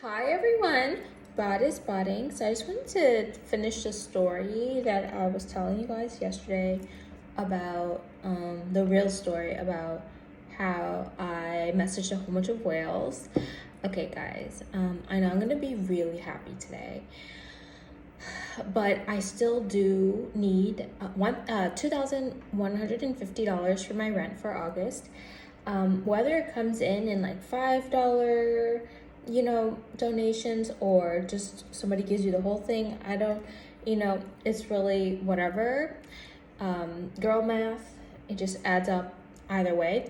Hi everyone, Bod is Bodding. So I just wanted to finish the story that I was telling you guys yesterday about the real story about how I messaged a whole bunch of whales. Okay guys, I know I'm gonna be really happy today, but I still do need $2,150 for my rent for August. Whether it comes in like $5, donations, or just somebody gives you the whole thing, I don't, it's really whatever. Girl math, it just adds up either way.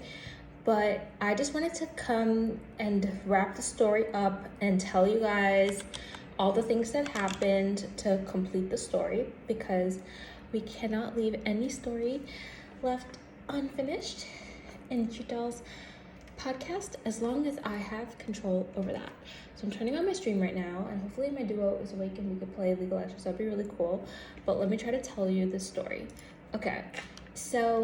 But I just wanted to come and wrap the story up and tell you guys all the things that happened to complete the story, because we cannot leave any story left unfinished in Chitel's podcast as long as I have control over that. So I'm turning on my stream right now, and hopefully my duo is awake and we could play Legal Extras. That'd be really cool. But let me try to tell you the story. Okay, so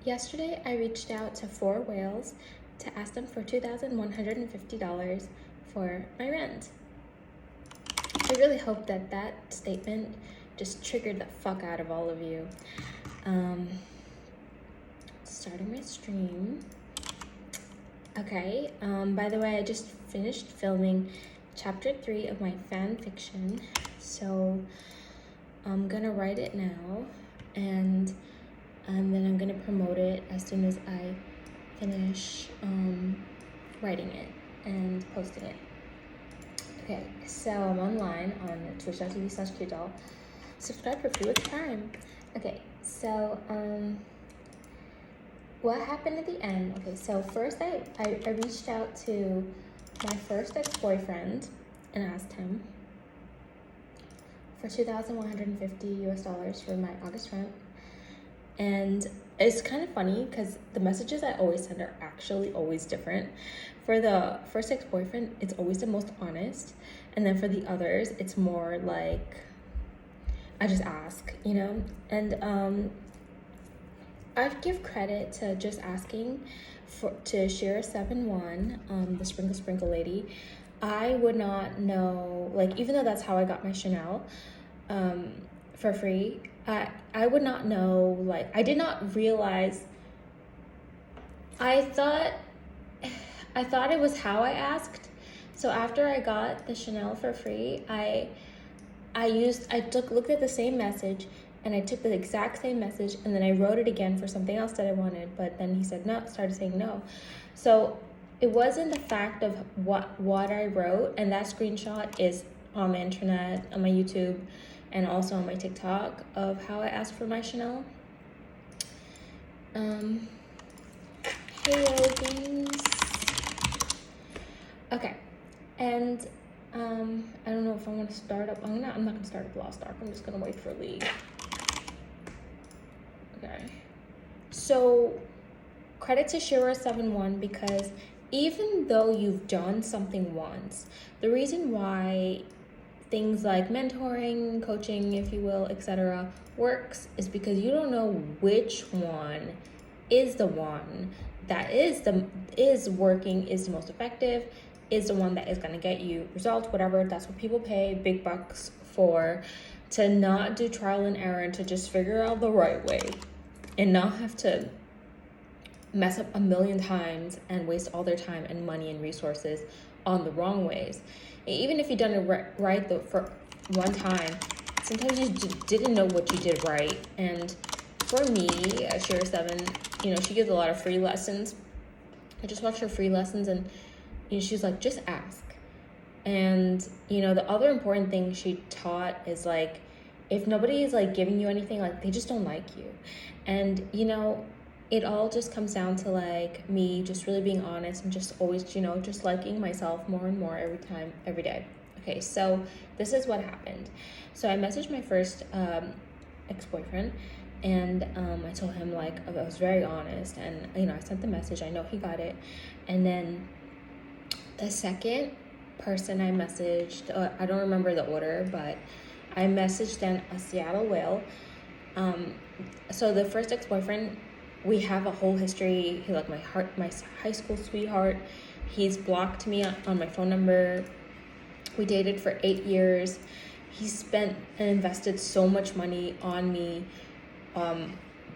yesterday I reached out to 4 whales to ask them for $2,150 for my rent. I really hope that that statement just triggered the fuck out of all of you. Starting my stream. Okay, by the way, I just finished filming chapter 3 of my fan fiction, so I'm gonna write it now, and then I'm gonna promote it as soon as I finish writing it and posting it. Okay, so I'm online on twitch.tv/qdoll. Subscribe for free with Prime. Okay, so what happened at the end? Okay, so first I reached out to my first ex-boyfriend and asked him for $2,150 for my August rent. And it's kind of funny because the messages I always send are actually always different. For the first ex-boyfriend, it's always the most honest. And then for the others, it's more like I just ask, And I'd give credit to just asking to share 7-1, the sprinkle lady. I would not know, like, even though that's how I got my Chanel for free, I would not know, like, I did not realize, I thought it was how I asked. So after I got the Chanel for free, I looked at the same message, and I took the exact same message, and then I wrote it again for something else that I wanted, but then he said no, started saying no. So it wasn't the fact of what I wrote, and that screenshot is on the internet, on my YouTube, and also on my TikTok of how I asked for my Chanel. Halo games. Okay, and I don't know if I want to start up. I'm not gonna start up Lost Ark. I'm just gonna wait for League. Okay. So credit to Shira 7-1, because even though you've done something once, the reason why things like mentoring, coaching, if you will, etc., works is because you don't know which one is the one that is working, is the most effective, is the one that is going to get you results, whatever. That's what people pay big bucks for, to not do trial and error, and to just figure out the right way and not have to mess up a million times and waste all their time and money and resources on the wrong ways. And even if you've done it right for one time, sometimes you didn't know what you did right. And for me, Shira 7, she gives a lot of free lessons. I just watched her free lessons, and she's like, just ask. And the other important thing she taught is, like, if nobody is like giving you anything, like, they just don't like you. And it all just comes down to, like, me just really being honest and just always just liking myself more and more every day. Okay, so this is what happened. So I messaged my first ex-boyfriend, and I told him, like, I was very honest, and I sent the message. I know he got it. And then the second person I messaged, I don't remember the order, but I messaged then a Seattle whale. So the first ex-boyfriend, we have a whole history. He, like, my high school sweetheart. He's blocked me on my phone number. We dated for 8 years. He spent and invested so much money on me.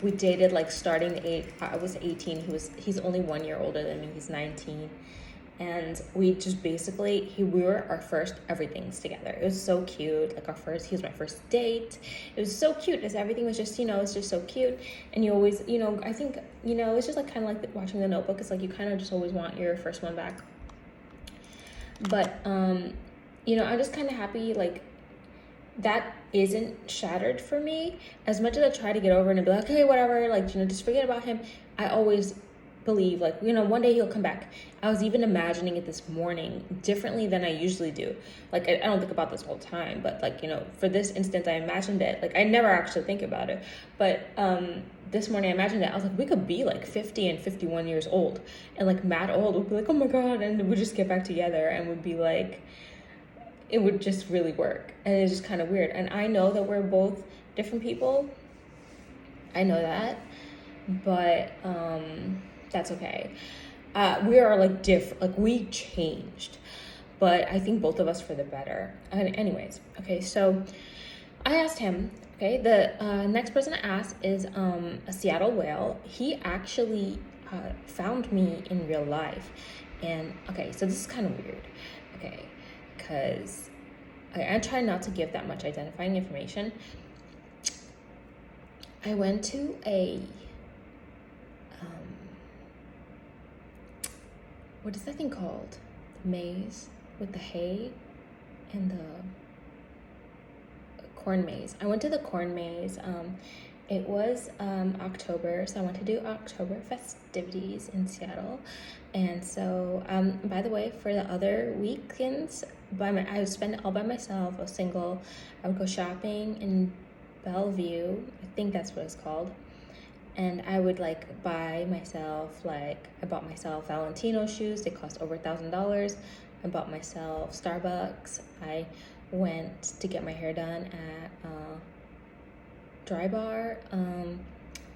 We dated like starting I was 18. He's only 1 year older than me. He's 19. And we just basically, we were our first everythings together. It was so cute. Like he was my first date. It was so cute because everything was just, it's just so cute. And you always, I think, it's just like kind of like watching The Notebook. It's like you kind of just always want your first one back. But, I'm just kind of happy, like, that isn't shattered for me. As much as I try to get over it and be like, okay, whatever, like, just forget about him, I always believe, like, one day he'll come back. I was even imagining it this morning differently than I usually do. Like, I don't think about this all the time, but, like, for this instance, I imagined it. Like, I never actually think about it. But this morning I imagined it. I was like, we could be, like, 50 and 51 years old. And, like, mad old. We'd be like, oh, my God. And we'd just get back together and we'd be, like, it would just really work. And it's just kind of weird. And I know that we're both different people. I know that. But that's okay. We are like different, like we changed, but I think both of us for the better. And anyways, okay, so I asked him, okay, the next person I asked is a Seattle whale. He actually found me in real life. And okay, so this is kind of weird, okay, because I try not to give that much identifying information. I went to a what is that thing called? The maze with the hay and the corn maze. I went to the corn maze. It was October, so I went to do October festivities in Seattle. And so, by the way, for the other weekends, I would spend it all by myself. I was single. I would go shopping in Bellevue. I think that's what it's called. And I would like buy myself, like I bought myself Valentino shoes. They cost over $1,000. I bought myself Starbucks. I went to get my hair done at Dry Bar.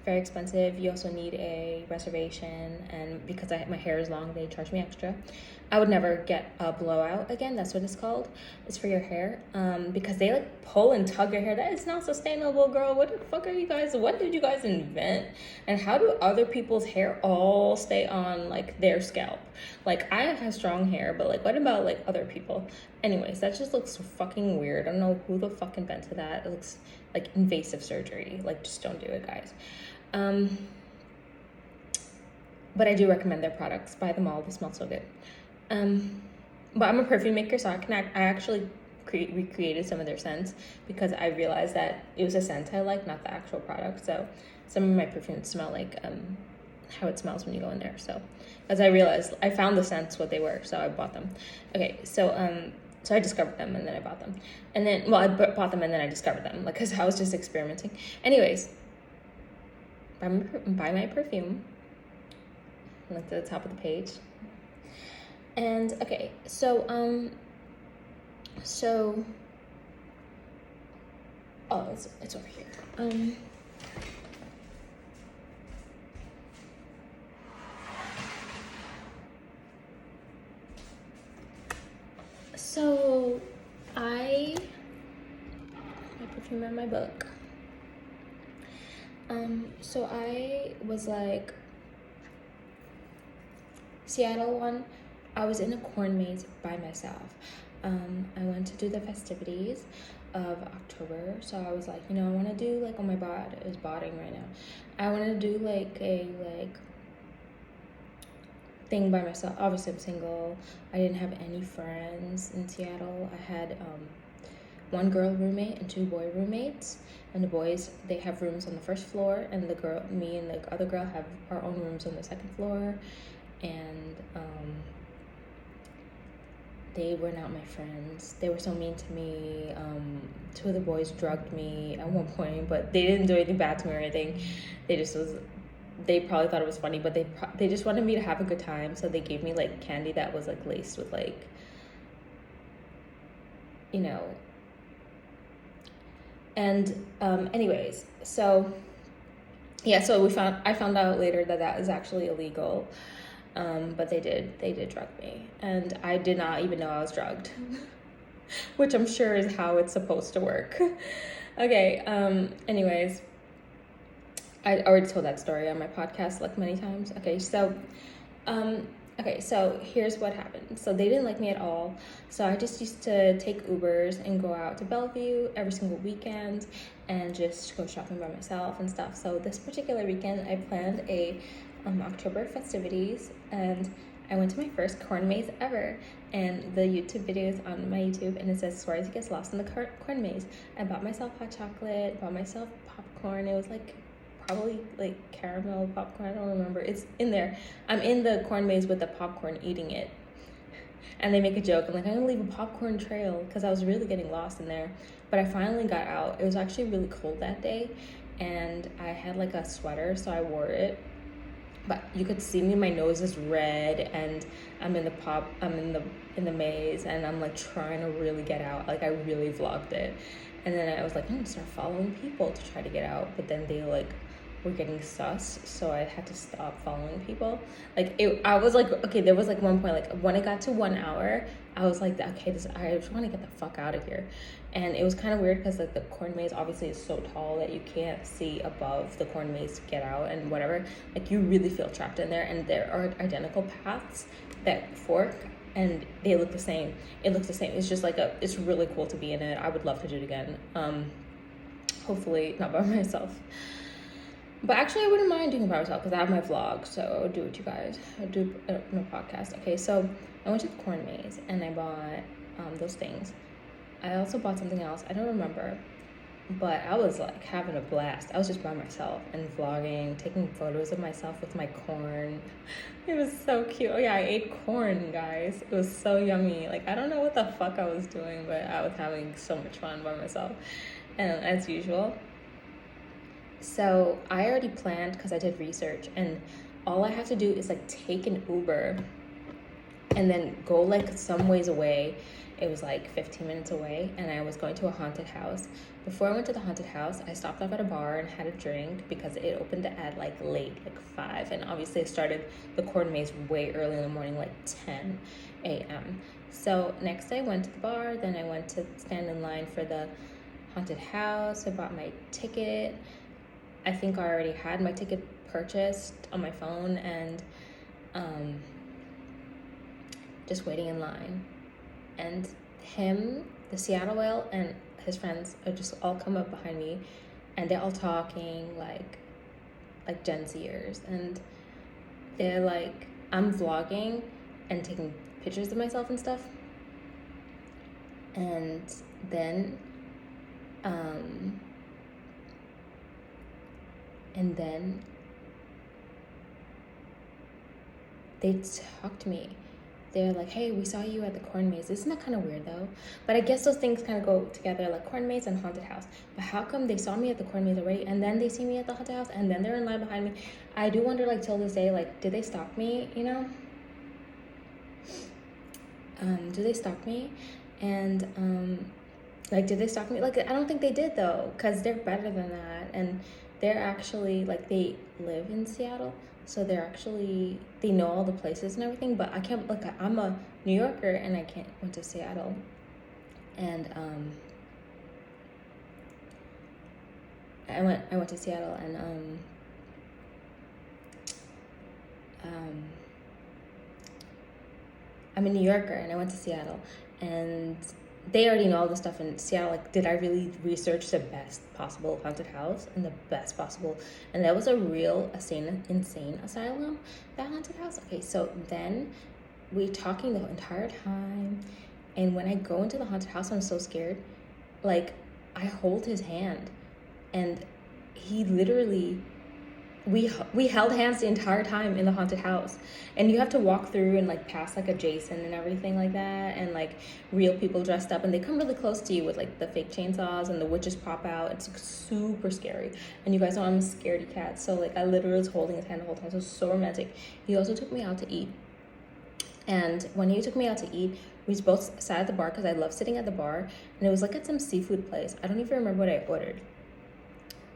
Very expensive. You also need a reservation, and because my hair is long, they charge me extra. I would never get a blowout again. That's what it's called. It's for your hair. Because they like pull and tug your hair. That is not sustainable, girl. What the fuck are you guys? What did you guys invent? And how do other people's hair all stay on like their scalp? Like I have strong hair, but like what about like other people? Anyways, that just looks so fucking weird. I don't know who the fuck invented that. It looks like invasive surgery. Like just don't do it, guys. But I do recommend their products. Buy them all. They smell so good. But I'm a perfume maker, so I actually recreated some of their scents because I realized that it was a scent I like, not the actual product. So some of my perfumes smell like how it smells when you go in there. So as I realized, I found the scents what they were, so I bought them. Okay, so I discovered them and then I bought them, and then I bought them and then I discovered them, like because I was just experimenting. Anyways, buy my perfume. Look to the top of the page. And okay, so it's over here. So my perfume in my book. So I was like, Seattle one, I was in a corn maze by myself. I went to do the festivities of October, so I was like, I want to do like, oh my god, it's botting right now. I want to do like a thing by myself. Obviously, I'm single. I didn't have any friends in Seattle. I had one girl roommate and two boy roommates. And the boys, they have rooms on the first floor, and me and the other girl have our own rooms on the second floor. And they were not my friends. They were so mean to me. Two of the boys drugged me at one point, but they didn't do anything bad to me or anything. They probably thought it was funny, but they just wanted me to have a good time. So they gave me like candy that was like laced with like, and anyways, so yeah, so I found out later that is actually illegal. But they did drug me, and I did not even know I was drugged, which I'm sure is how it's supposed to work. Okay, anyways, I already told that story on my podcast like many times. Okay, so here's what happened. So they didn't like me at all. So I just used to take Ubers and go out to Bellevue every single weekend and just go shopping by myself and stuff. So this particular weekend, I planned a October festivities, and I went to my first corn maze ever. And the YouTube video is on my YouTube, and it says "Sorry to get lost in the corn maze." I bought myself hot chocolate, bought myself popcorn. It was like probably like caramel popcorn, I don't remember. It's in there. I'm in the corn maze with the popcorn eating it. And they make a joke. I'm like, I'm gonna leave a popcorn trail, because I was really getting lost in there. But I finally got out. It was actually really cold that day, and I had like a sweater, so I wore it. But you could see me, my nose is red, and I'm in the maze, and I'm like trying to really get out. Like, I really vlogged it. And then I was like, I'm gonna start following people to try to get out. But then they like were getting sus, so I had to stop following people. I was like, okay, there was like one point, like when it got to 1 hour, I was like, okay, I just want to get the fuck out of here. And it was kind of weird because like the corn maze obviously is so tall that you can't see above the corn maze to get out and whatever. Like, you really feel trapped in there, and there are identical paths that fork, and they look the same. It looks the same. It's just like it's really cool to be in it. I would love to do it again. Hopefully not by myself. But actually, I wouldn't mind doing it by myself because I have my vlog, so I would do it with you guys. I would do my podcast. Okay, so I went to the corn maze and I bought those things. I also bought something else. I don't remember, but I was like having a blast. I was just by myself and vlogging, taking photos of myself with my corn. It was so cute. Oh yeah, I ate corn, guys. It was so yummy. Like, I don't know what the fuck I was doing, but I was having so much fun by myself, and as usual. So I already planned, because I did research, and all I have to do is like take an Uber and then go like some ways away. It was like 15 minutes away, and I was going to a haunted house. Before I went to the haunted house, I stopped off at a bar and had a drink because it opened at like late, like 5. And obviously I started the corn maze way early in the morning, like 10 a.m. So next I went to the bar, then I went to stand in line for the haunted house. I bought my ticket. I think I already had my ticket purchased on my phone, and just waiting in line. And him, the Seattle Whale, and his friends are just all come up behind me, and they're all talking like Gen Zers, and they're like, I'm vlogging and taking pictures of myself and stuff. And then they talked to me. They're like, hey, we saw you at the corn maze. Isn't that kind of weird though? But I guess those things kind of go together, like corn maze and haunted house. But how come they saw me at the corn maze already, and then they see me at the haunted house, and then they're in line behind me? I do wonder, like, till this day, like, did they stalk me, you know? Do they stalk me? And like, did they stalk me? Like, I don't think they did though, because they're better than that. And they're actually, like, they live in Seattle, so they know all the places and everything. But I can't, like, I'm a New Yorker and I can't went to Seattle. And I went to Seattle, and I'm a New Yorker and I went to Seattle, and they already know all the stuff in Seattle. Like, did I really research the best possible haunted house and the best possible? And that was a real insane asylum, that haunted house. Okay, so then we talking the entire time, and when I go into the haunted house, I'm so scared. Like, I hold his hand, and he literally, we held hands the entire time in the haunted house. And you have to walk through and like pass like a Jason and everything like that, and like real people dressed up, and they come really close to you with like the fake chainsaws, and the witches pop out. It's like, super scary. And you guys know I'm a scaredy cat, so like I literally was holding his hand the whole time. So it was so romantic. He also took me out to eat, and when he took me out to eat, we both sat at the bar, because I love sitting at the bar, and it was like at some seafood place. I don't even remember what I ordered.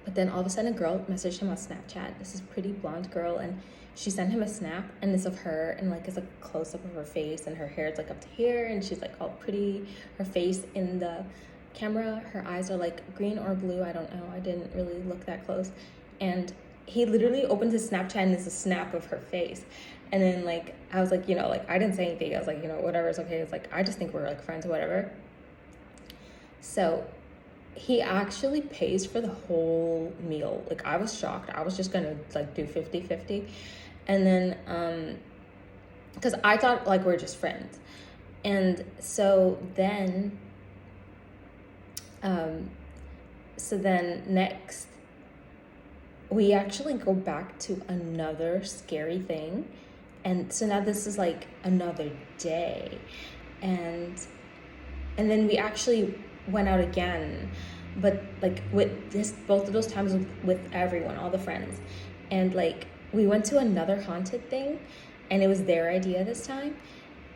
But then all of a sudden a girl messaged him on Snapchat. This is pretty blonde girl, and she sent him a snap, and it's of her, and like it's a close-up of her face, and her hair is like up to here, and she's like all pretty. Her face in the camera, her eyes are like green or blue, I don't know, I didn't really look that close. And he literally opened his Snapchat, and it's a snap of her face. And then like I was like, you know, like I didn't say anything, I was like, you know, whatever, it's okay. It's like, I just think we're like friends or whatever. So he actually pays for the whole meal. Like, I was shocked. I was just gonna like do 50-50. And then because I thought like we're just friends. And so then next we actually go back to another scary thing. And so now this is like another day. And then we actually went out again, but like with this, both of those times with everyone, all the friends. And like we went to another haunted thing, and it was their idea this time.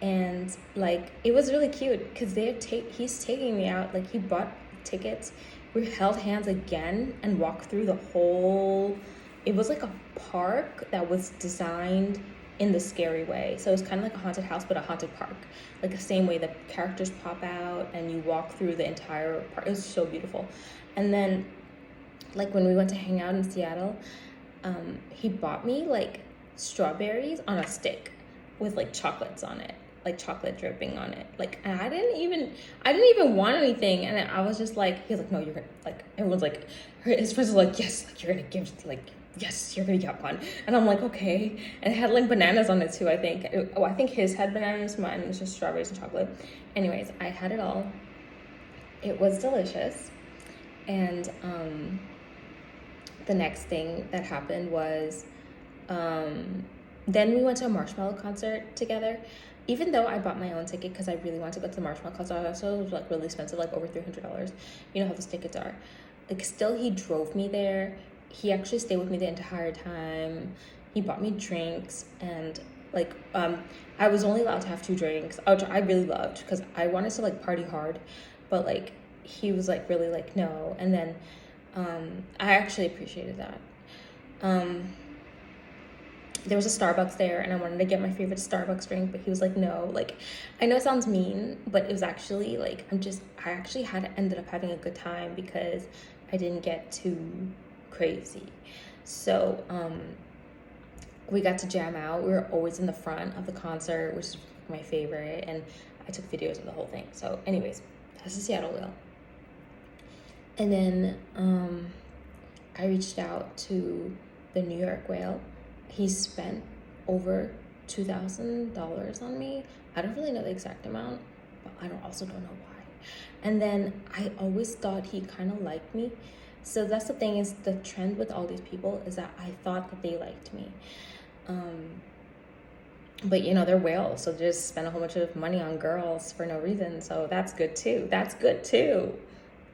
And like it was really cute because he's taking me out. Like, he bought tickets, we held hands again and walked through the whole, it was like a park that was designed in the scary way. So it's kind of like a haunted house, but a haunted park. Like the same way the characters pop out and you walk through the entire park. It was so beautiful. And then like when we went to hang out in Seattle, he bought me like strawberries on a stick with like chocolates on it, like chocolate dripping on it. Like, and I didn't even want anything. And I was just like, he's like, no, you're gonna, like, everyone's like, his friends were like, yes, like you're gonna give, like, yes, you're gonna get one. And I'm like, okay. And it had like bananas on it too, I think. I think his had bananas, mine was just strawberries and chocolate. Anyways, I had it all. It was delicious. And the next thing that happened was then we went to a Marshmallow concert together. Even though I bought my own ticket because I really wanted to go to the Marshmallow concert, so it was like really expensive, like over $300. You know how those tickets are. Like, still, he drove me there. He actually stayed with me the entire time. He bought me drinks, and like I was only allowed to have 2 drinks, which I really loved because I wanted to like party hard, but like he was like really like no. And then I actually appreciated that. There was a Starbucks there, and I wanted to get my favorite Starbucks drink, but he was like, no. Like, I know it sounds mean, but it was actually like, I actually ended up having a good time because I didn't get too crazy. So we got to jam out. We were always in the front of the concert, which is my favorite, and I took videos of the whole thing. So anyways, that's the Seattle Whale. And then I reached out to the New York Whale. He spent over $2,000 on me. I don't really know the exact amount, but I also don't know why. And then I always thought he kind of liked me. So that's the thing, is the trend with all these people is that I thought that they liked me. But you know, they're whales, so they just spend a whole bunch of money on girls for no reason. So that's good too.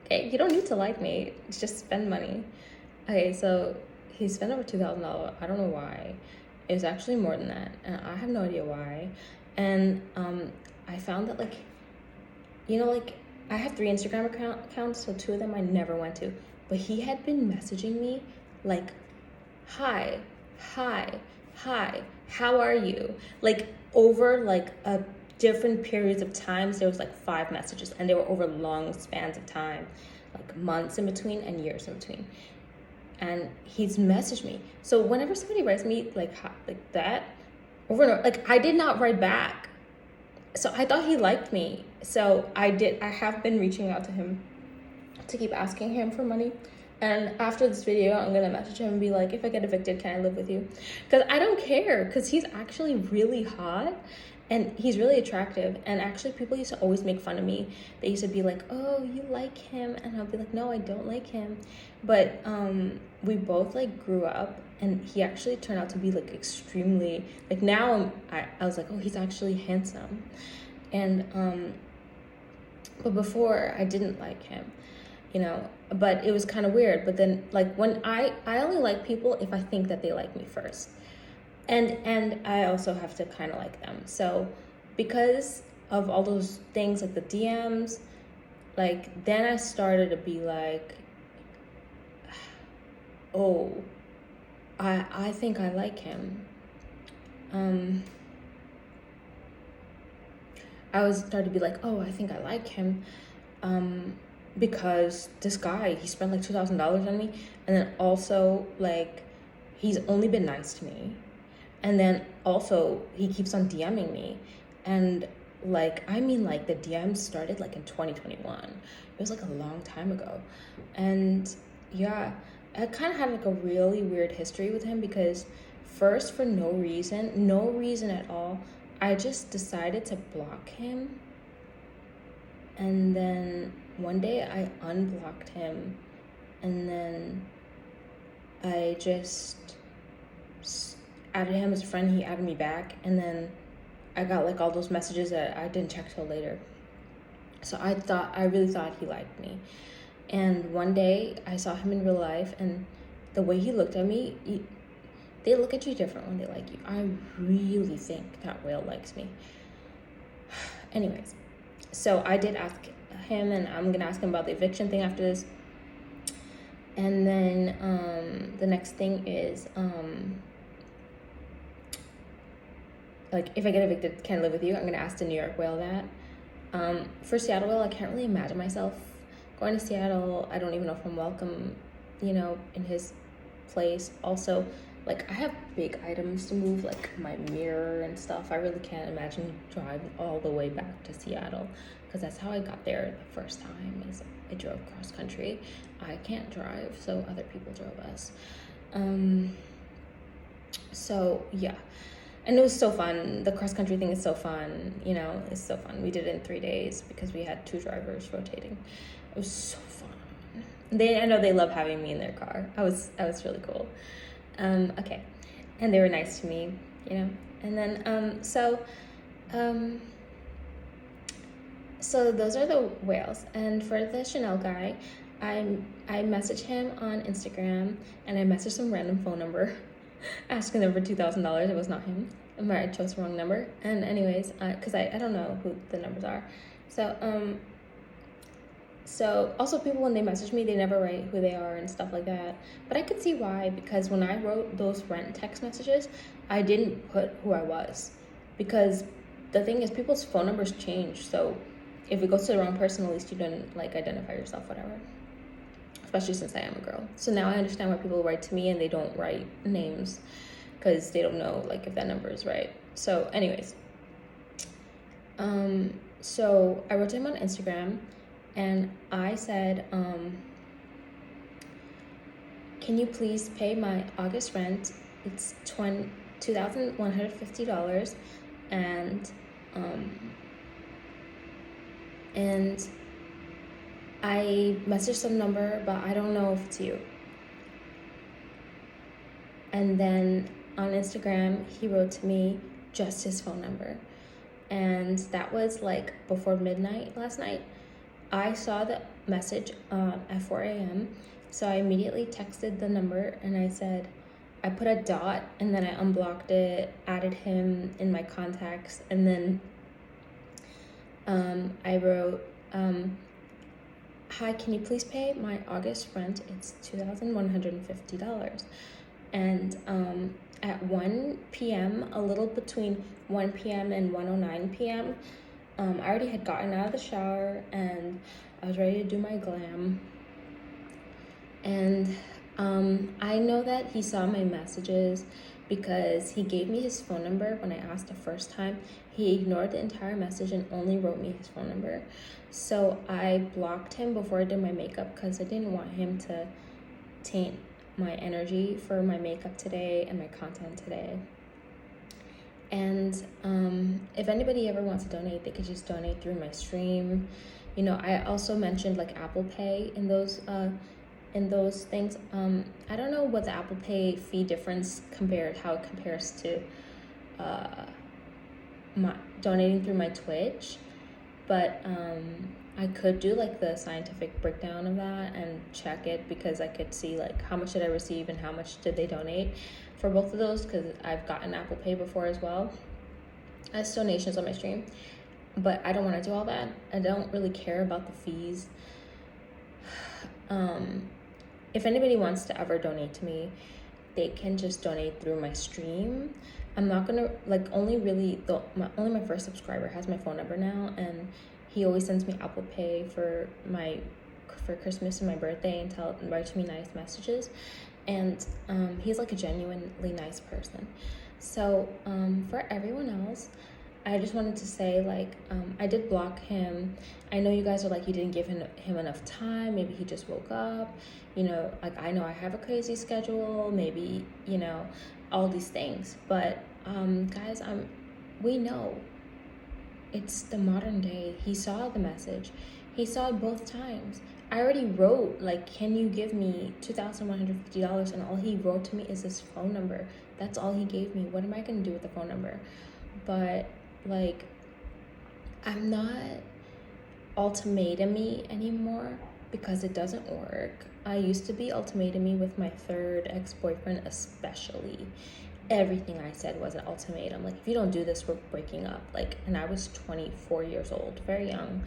Okay, you don't need to like me. Just spend money. Okay, so he spent over $2,000. I don't know why. It was actually more than that, and I have no idea why. And I found that, like, you know, like, I have 3 Instagram accounts, so 2 of them I never went to. But he had been messaging me like, hi, how are you? Like, over like a different periods of times, there was like 5 messages, and they were over long spans of time, like months in between and years in between. And he's messaged me. So whenever somebody writes me like that over and over, like, I did not write back. So I thought he liked me. So I have been reaching out to him to keep asking him for money. And after this video, I'm gonna message him and be like, if I get evicted, can I live with you? Because I don't care, because he's actually really hot and he's really attractive. And actually, people used to always make fun of me. They used to be like, oh, you like him? And I'll be like, no, I don't like him. But we both like grew up, and he actually turned out to be like extremely, like, now I was like, oh, he's actually handsome. And but before, I didn't like him, you know, but it was kind of weird. But then, like, when I only like people if I think that they like me first. And I also have to kind of like them. So because of all those things, like the DMs, like, then I started to be like, oh, I think I like him. I was started to be like, oh, I think I like him, because this guy, he spent like $2,000 on me, and then also like he's only been nice to me, and then also he keeps on DMing me, and like I mean like the DMs started like in 2021. It was like a long time ago, and yeah, I kind of had like a really weird history with him because first for no reason at all, I just decided to block him. And then one day I unblocked him, and then I just added him as a friend. He added me back, and then I got like all those messages that I didn't check till later. So I really thought he liked me. And one day I saw him in real life, and the way he looked at me, they look at you different when they like you. I really think that whale likes me. Anyways, so I did ask him, and I'm gonna ask him about the eviction thing after this. And then the next thing is like if I get evicted, can I live with you? I'm gonna ask the New York whale that. For Seattle whale, I can't really imagine myself going to Seattle. I don't even know if I'm welcome, in his place. Also, like I have big items to move, like my mirror and stuff. I really can't imagine driving all the way back to Seattle, because that's how I got there the first time, is I drove cross country. I can't drive, so other people drove us. So yeah, and it was so fun. The cross country thing is so fun, it's so fun. We did it in 3 days because we had 2 drivers rotating. It was so fun. I know they love having me in their car. I was really cool. Okay, and they were nice to me, and then so those are the whales. And for the Chanel guy, I messaged him on Instagram, and I messaged some random phone number asking them for $2,000. It was not him. I chose the wrong number. And anyways, because I don't know who the numbers are. So also people, when they message me, they never write who they are and stuff like that. But I could see why, because when I wrote those rent text messages, I didn't put who I was. Because the thing is, people's phone numbers change. So if it goes to the wrong person, at least you didn't like identify yourself, whatever. Especially since I am a girl. So now I understand why people write to me and they don't write names, because they don't know like if that number is right. So anyways, so I wrote to him on Instagram, and I said, can you please pay my August rent? It's $2,150, and I messaged some number, but I don't know if it's you. And then on Instagram, he wrote to me just his phone number. And that was like before midnight last night. I saw the message at 4 a.m. So I immediately texted the number, and I said, I put a dot, and then I unblocked it, added him in my contacts, and then I wrote, hi, can you please pay my August rent? It's $2,150. And at 1 p.m., a little between 1 p.m. and 1:09 p.m., I already had gotten out of the shower, and I was ready to do my glam. And I know that he saw my messages because he gave me his phone number when I asked the first time. He ignored the entire message and only wrote me his phone number. So I blocked him before I did my makeup because I didn't want him to taint my energy for my makeup today and my content today. And if anybody ever wants to donate, they could just donate through my stream. I also mentioned like Apple Pay in those things. I don't know what the Apple Pay fee difference how it compares to my donating through my Twitch, but I could do like the scientific breakdown of that and check it, because I could see like how much did I receive and how much did they donate for both of those, because I've gotten Apple Pay before as well as donations on my stream. But I don't want to do all that. I don't really care about the fees. If anybody wants to ever donate to me, they can just donate through my stream. I'm not gonna, like, only really only my first subscriber has my phone number now, and he always sends me Apple Pay for Christmas and my birthday, and writes me nice messages. And he's like a genuinely nice person. So for everyone else, I just wanted to say, like, I did block him. I know you guys are like, you didn't give him enough time. Maybe he just woke up. You know, like, I know I have a crazy schedule. Maybe, you know, all these things. But guys, we know it's the modern day. He saw the message. He saw it both times. I already wrote, like, can you give me $2,150? And all he wrote to me is his phone number. That's all he gave me. What am I going to do with the phone number? But, like, I'm not ultimatum-y anymore because it doesn't work. I used to be ultimatum-y with my third ex-boyfriend especially. Everything I said was an ultimatum. Like, if you don't do this, we're breaking up. Like, and I was 24 years old, very young.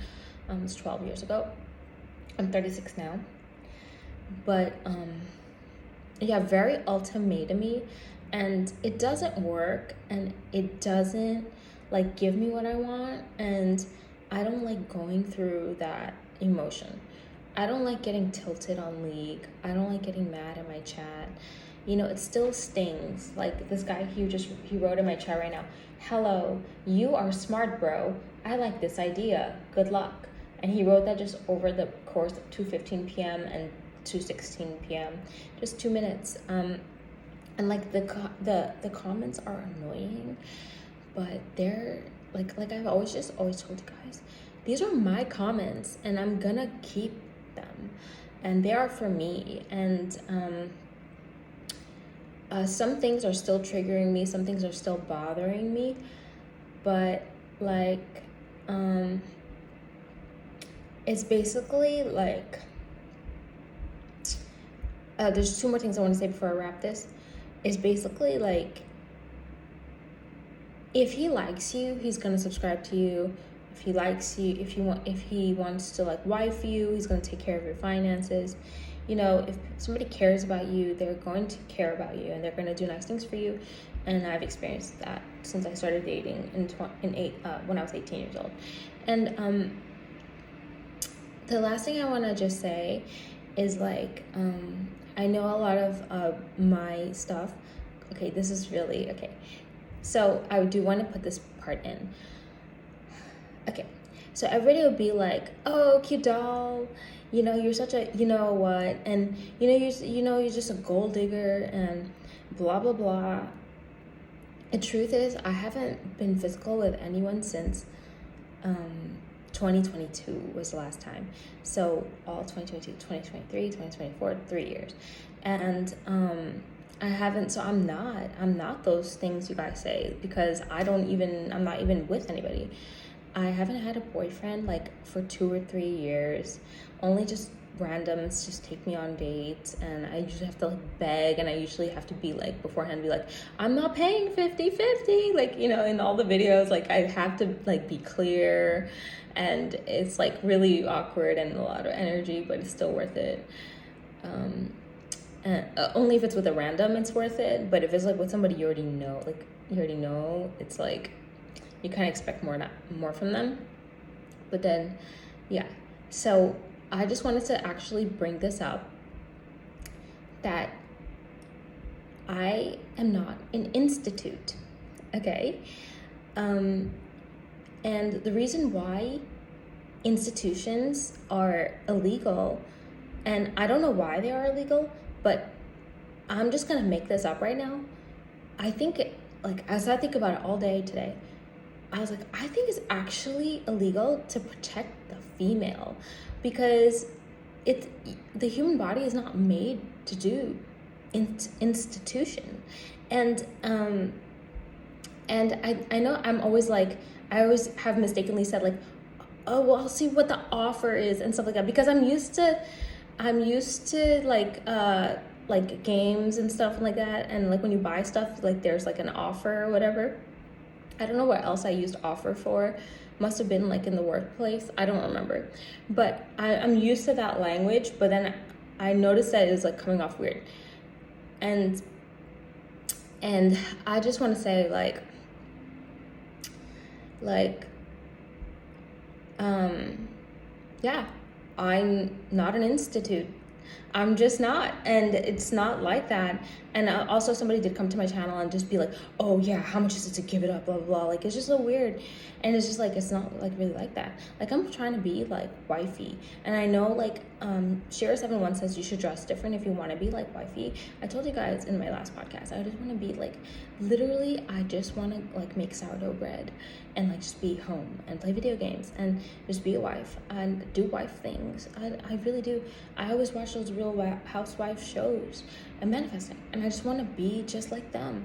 It was 12 years ago. I'm 36 now. But yeah, very ultimatum-y, and it doesn't work, and it doesn't, like, give me what I want, and I don't like going through that emotion. I don't like getting tilted on League. I don't like getting mad at my chat. You know, it still stings. Like, this guy, he wrote in my chat right now, hello, you are smart, bro. I like this idea. Good luck. And he wrote that just over the course of 2:15 p.m. and 2:16 p.m. Just 2 minutes. And like the comments are annoying, but they're like I've always told you guys, these are my comments and I'm gonna keep them, and they are for me. And some things are still triggering me, some things are still bothering me, but like it's basically like there's two more things I want to say before I wrap this. It's basically like, if he likes you, he's gonna subscribe to you. If he likes you, if he wants to, like, wife you, he's gonna take care of your finances. You know, if somebody cares about you, they're going to care about you, and they're gonna do nice things for you. And I've experienced that since I started dating when I was 18 years old. And the last thing I want to just say is, like, I know a lot of my stuff. Okay, this is really okay. So I do want to put this part in. Okay, so everybody will be like, "Oh, cute doll, you know, you're such a, you know what, and you're just a gold digger and blah blah blah." The truth is, I haven't been physical with anyone since 2022 was the last time. So all 2022, 2023, 2024, 3 years. And I haven't, so I'm not those things you guys say, because I'm not even with anybody. I haven't had a boyfriend like for 2 or 3 years. Only just randoms just take me on dates, and I usually have to, like, beg, and I usually have to be like beforehand, be like, I'm not paying 50-50, like, you know, in all the videos, like, I have to, like, be clear, and it's, like, really awkward and a lot of energy, but it's still worth it. And only if it's with a random, it's worth it. But if it's, like, with somebody you already know, it's like you kind of expect more from them. But then, yeah. So I just wanted to actually bring this up, that I am not an institute, okay? And the reason why institutions are illegal, and I don't know why they are illegal, but I'm just gonna make this up right now. I think, as I think about it all day today, I was like, I think it's actually illegal to protect the female, because the human body is not made to do institution. And I know I always have mistakenly said, like, oh, well, I'll see what the offer is and stuff like that, because I'm used to like games and stuff like that, and like when you buy stuff, like, there's like an offer or whatever. I don't know what else I used offer for. Must have been like in the workplace. I don't remember. But I'm used to that language, but then I noticed that it was like coming off weird. And And I just want to say, yeah, I'm not an institute. I'm just not, and it's not like that. And also, somebody did come to my channel and just be like, "Oh yeah, how much is it to give it up?" Blah blah blah. Like, it's just so weird, and it's just like it's not like really like that. Like, I'm trying to be like wifey, and I know like Shira71 says you should dress different if you want to be like wifey. I told you guys in my last podcast, I just want to be like, literally, I just want to like make sourdough bread and like just be home and play video games and just be a wife and do wife things. I really do. I always watch those Real Housewife shows and manifesting, and I just want to be just like them.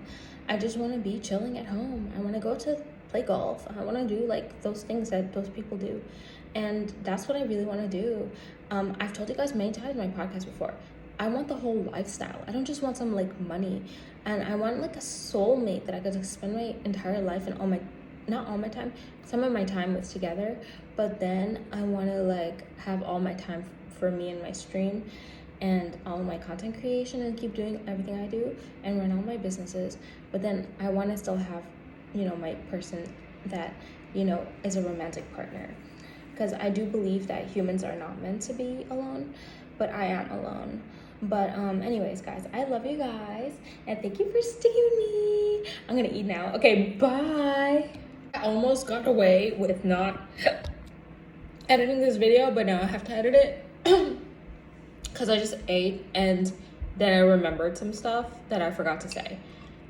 I just want to be chilling at home. I want to go to play golf. I want to do like those things that those people do, and that's what I really want to do. I've told you guys many times in my podcast before, I want the whole lifestyle. I don't just want some like money, and I want like a soulmate that I could spend my entire life and not all my time, some of my time with together, but then I want to like have all my time for me and my stream and all my content creation and keep doing everything I do and run all my businesses. But then I want to still have, my person that, is a romantic partner. Because I do believe that humans are not meant to be alone, but I am alone. But anyways, guys, I love you guys, and thank you for sticking with me. I'm gonna eat now. Okay, bye. I almost got away with not editing this video, but now I have to edit it because I just ate and then I remembered some stuff that I forgot to say.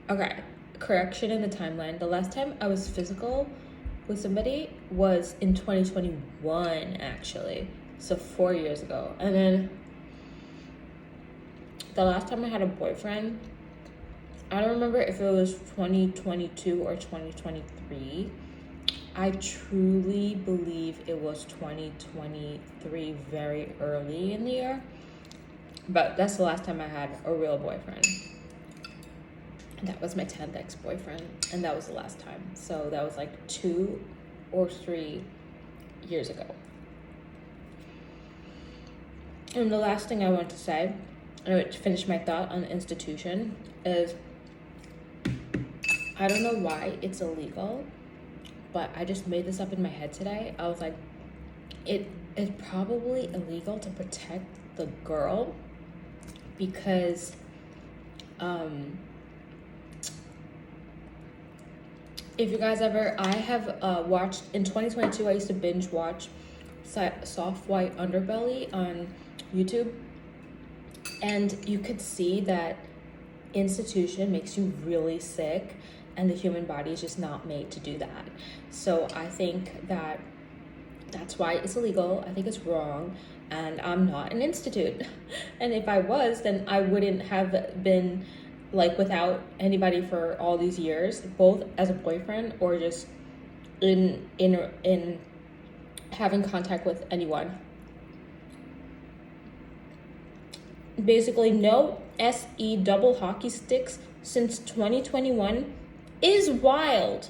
Okay, correction in the timeline. The last time I was physical with somebody was in 2021, actually, so 4 years ago. And then the last time I had a boyfriend, I don't remember if it was 2022 or 2023. I truly believe it was 2023, very early in the year. But that's the last time I had a real boyfriend. That was my 10th ex-boyfriend, and that was the last time. So that was like 2 or 3 years ago. And the last thing I want to say, to finish my thought on the institution, is I don't know why it's illegal, but I just made this up in my head today. I was like, it is probably illegal to protect the girl because if you guys ever, I have watched, in 2022, I used to binge watch Soft White Underbelly on YouTube, and you could see that institution makes you really sick, and the human body is just not made to do that. So I think that that's why it's illegal. I think it's wrong, and I'm not an institute. And if I was, then I wouldn't have been like without anybody for all these years, both as a boyfriend or just in having contact with anyone. Basically, no SE double hockey sticks since 2021 is wild.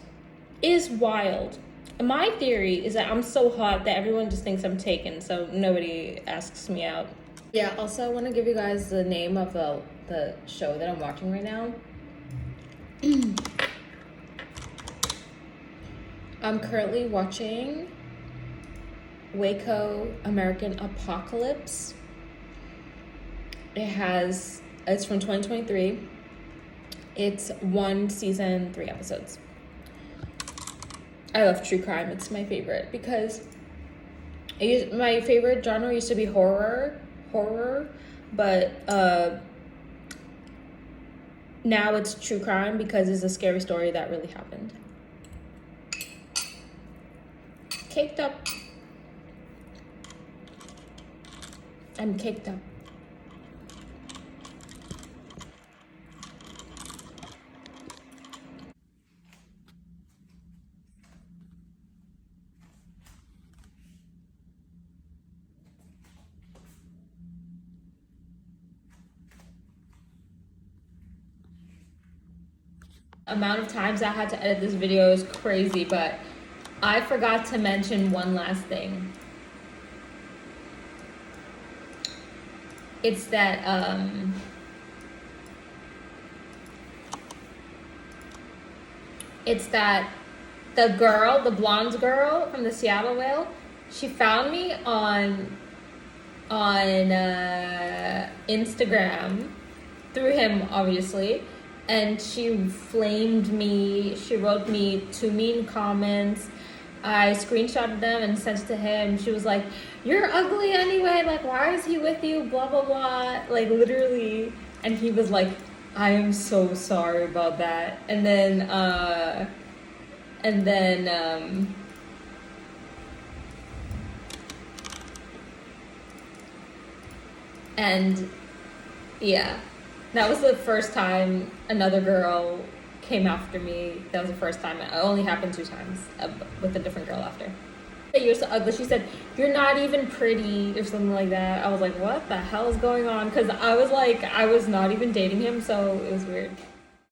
My theory is that I'm so hot that everyone just thinks I'm taken, so nobody asks me out. Yeah, also I want to give you guys the name of the show that I'm watching right now. I'm currently watching Waco American Apocalypse. It's from 2023. It's 1 season, 3 episodes. I love true crime. It's my favorite because my favorite genre used to be horror, but now it's true crime because it's a scary story that really happened. Caked up. I'm caked up. Amount of times I had to edit this video is crazy, but I forgot to mention one last thing. It's that It's that the girl, the blonde girl from the Seattle Whale, she found me on Instagram through him, obviously, and she flamed me. She wrote me 2 mean comments. I screenshotted them and sent it to him. She was like, "You're ugly anyway. Like, why is he with you? Blah blah blah." Like, literally. And he was like, "I am so sorry about that." And then and yeah, that was the first time another girl came after me. That was the first time. It only happened 2 times with a different girl after. "You're so ugly." She said, "You're not even pretty," or something like that. I was like, what the hell is going on? Because I was like, I was not even dating him, so it was weird.